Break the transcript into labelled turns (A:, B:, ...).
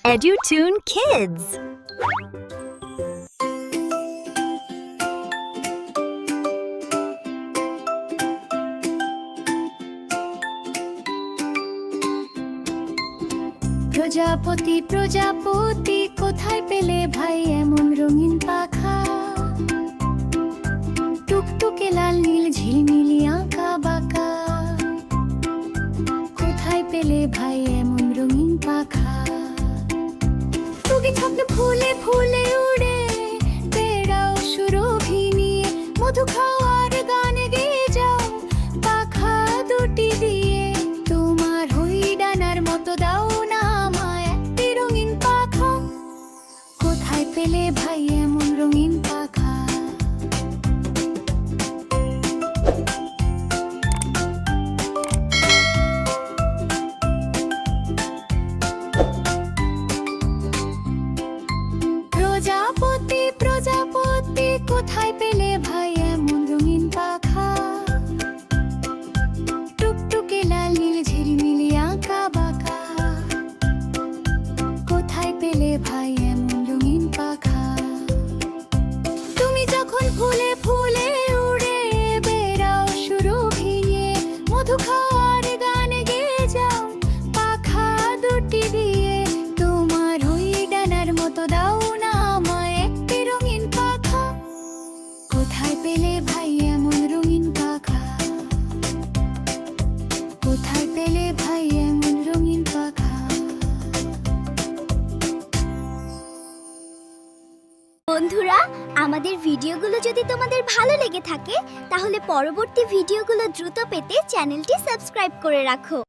A: EduTune Kids.
B: প্রজাপতি প্রজাপতি কোথায় পেলে ভাই এমন রঙিন পাখা? টুকটুকে লাল নীল ঝিলমিলি আঁকা বাঁকা। কোথায় পেলে ভাই এমন রঙিন পাখা? টুকি স্বপ্ন ফুলে ফুলে উড়ে বেড়াও সুরভি নিয়ে, মধু খাওয়ার গান গেয়ে যাও পাখা দুটি দিয়ে। তোমার হই ডানার মতো দাও না আমায় একটি রঙিন পাখা। কোথায় পেলে ভাই এমন রঙিন পাখা? প্রজাপতি প্রজাপতি কোথায় পেলে ভাই এমন রঙিন পাখা? টুকটুকে লাল নীল ঝিলমিলি আঁকা বাঁকা। কোথায় পেলে ভাই এমন রঙিন পাখা? তুমি যখন ফুলে ফুলে উড়ে বেড়াও সুরভি নিয়ে, মধু খাওয়ার গান গেয়ে যাও পাখা দুটি দিয়ে। তোমার ওই ডানার মতো দাও না আমায় একটি রঙিন পাখা। কোথায় পেলে ভাই এমন রঙিন পাখা? কোথায় পেলে ভাই এমন রঙিন পাখা?
C: বন্ধুরা, আমাদের ভিডিওগুলো যদি তোমাদের ভালো লেগে থাকে তাহলে পরবর্তী ভিডিওগুলো দ্রুত পেতে চ্যানেলটি সাবস্ক্রাইব করে রাখো।